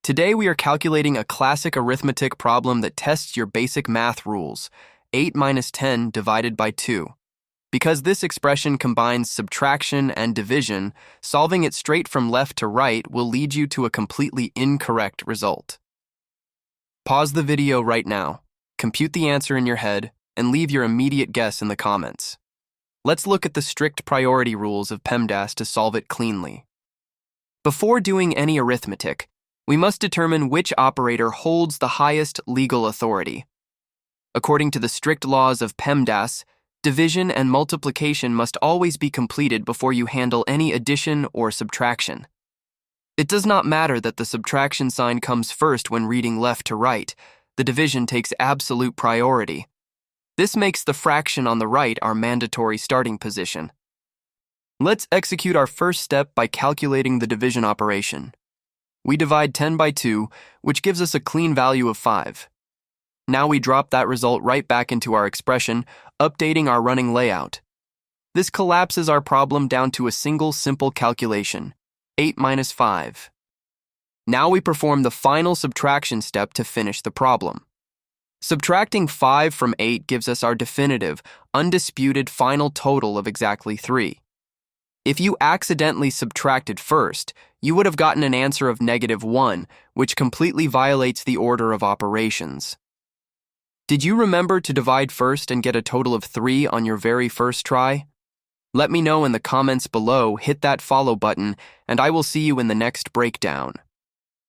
Today we are calculating a classic arithmetic problem that tests your basic math rules, 8 minus 10 divided by 2. Because this expression combines subtraction and division, solving it straight from left to right will lead you to a completely incorrect result. Pause the video right now, compute the answer in your head, and leave your immediate guess in the comments. Let's look at the strict priority rules of PEMDAS to solve it cleanly. Before doing any arithmetic, we must determine which operator holds the highest legal authority. According to the strict laws of PEMDAS, division and multiplication must always be completed before you handle any addition or subtraction. It does not matter that the subtraction sign comes first when reading left to right. The division takes absolute priority. This makes the fraction on the right our mandatory starting position. Let's execute our first step by calculating the division operation. We divide 10 by 2, which gives us a clean value of 5. Now we drop that result right back into our expression, updating our running layout. This collapses our problem down to a single simple calculation, 8 minus 5. Now we perform the final subtraction step to finish the problem. Subtracting 5 from 8 gives us our definitive, undisputed final total of exactly 3. If you accidentally subtracted first, you would have gotten an answer of -1, which completely violates the order of operations. Did you remember to divide first and get a total of 3 on your very first try? Let me know in the comments below, hit that follow button, and I will see you in the next breakdown.